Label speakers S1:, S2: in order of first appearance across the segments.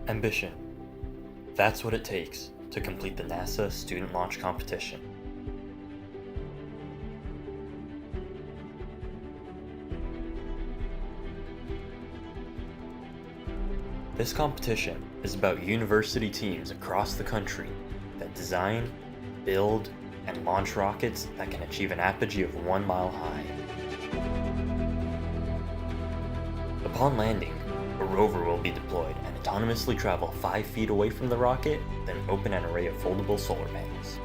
S1: Ambition. That's what it takes to complete the NASA Student Launch Competition. This competition is about university teams across the country that design, build, and launch rockets that can achieve an apogee of 1 mile high. Upon landing, a rover will be deployed and autonomously travel 5 feet away from the rocket, then open an array of foldable solar panels.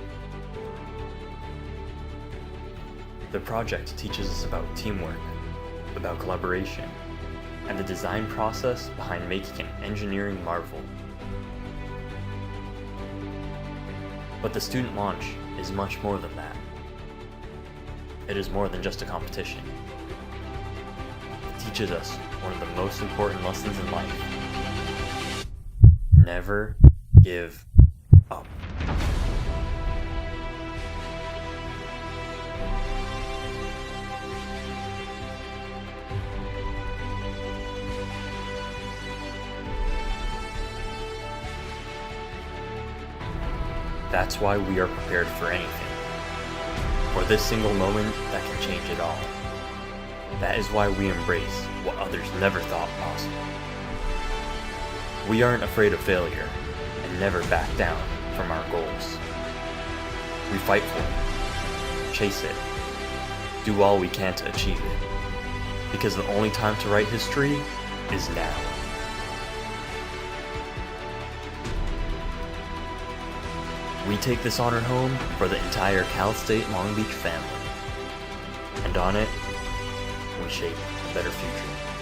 S1: The project teaches us about teamwork, about collaboration, and the design process behind making an engineering marvel. But the student launch is much more than that. It is more than just a competition. It teaches us one of the most important lessons in life. Never give up. That's why we are prepared for anything. For this single moment that can change it all. That is why we embrace what others never thought possible. We aren't afraid of failure and never back down from our goals. We fight for it, chase it, do all we can to achieve it. Because the only time to write history is now. We take this honor home for the entire Cal State Long Beach family. And on it, we shape a better future.